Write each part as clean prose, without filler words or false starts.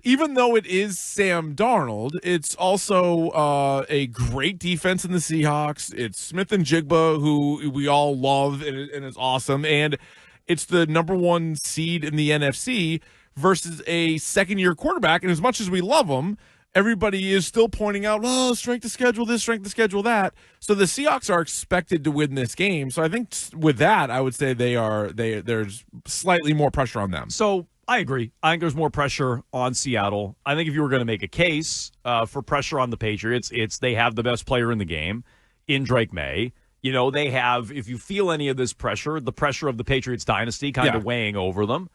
Even though it is Sam Darnold, it's also a great defense in the Seahawks. It's Smith and Jigba, who we all love and is awesome. And it's the number one seed in the NFC versus a second-year quarterback. And as much as we love him, everybody is still pointing out, oh, strength of schedule this, strength of schedule that. So the Seahawks are expected to win this game. So I think with that, I would say there's slightly more pressure on them. So I agree. I think there's more pressure on Seattle. I think if you were going to make a case for pressure on the Patriots, it's they have the best player in the game in Drake May. You know, they have, if you feel any of this pressure, the pressure of the Patriots dynasty kind of weighing over them.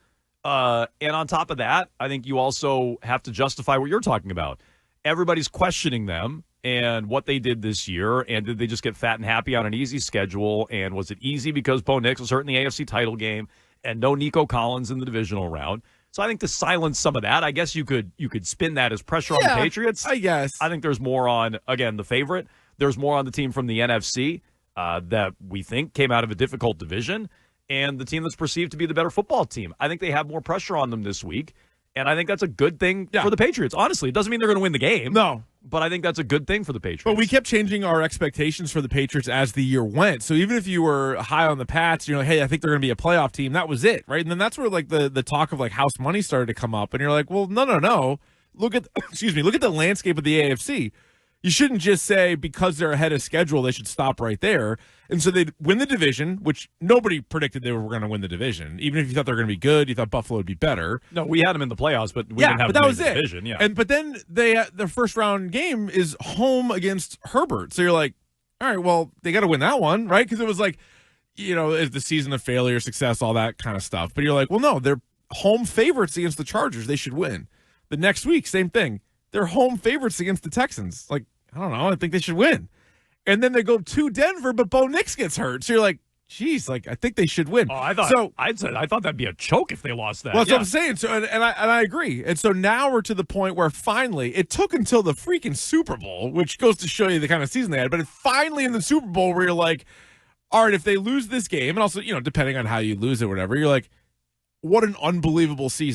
And on top of that, I think you also have to justify what you're talking about. Everybody's questioning them and what they did this year, and did they just get fat and happy on an easy schedule, and was it easy because Bo Nix was hurt in the AFC title game and no Nico Collins in the divisional round? So I think to silence some of that, I guess you could spin that as pressure on the Patriots. I guess. I think there's more on, again, the favorite. There's more on the team from the NFC that we think came out of a difficult division, and the team that's perceived to be the better football team. I think they have more pressure on them this week, and I think that's a good thing for the Patriots. Honestly, it doesn't mean they're going to win the game. No. But I think that's a good thing for the Patriots. But we kept changing our expectations for the Patriots as the year went. So even if you were high on the Pats, you're like, hey, I think they're going to be a playoff team. That was it, right? And then that's where like the talk of like house money started to come up. And you're like, well, no. Look at the landscape of the AFC. You shouldn't just say because they're ahead of schedule, they should stop right there. And so they'd win the division, which nobody predicted they were going to win the division. Even if you thought they were going to be good, you thought Buffalo would be better. No, we had them in the playoffs, but we didn't have them in the division. Yeah. But then their first round game is home against Herbert. So you're like, all right, well, they got to win that one, right? Because it was like, you know, it's the season of failure, success, all that kind of stuff. But you're like, well, no, they're home favorites against the Chargers. They should win. The next week, same thing. They're home favorites against the Texans. Like, I don't know. I think they should win. And then they go to Denver, but Bo Nix gets hurt. So you're like, geez, like I think they should win. Oh, I thought that'd be a choke if they lost that. Well, that's what I'm saying. So and I agree. And so now we're to the point where finally it took until the freaking Super Bowl, which goes to show you the kind of season they had. But it's finally in the Super Bowl where you're like, all right, if they lose this game, and also, you know, depending on how you lose it or whatever, you're like, what an unbelievable season.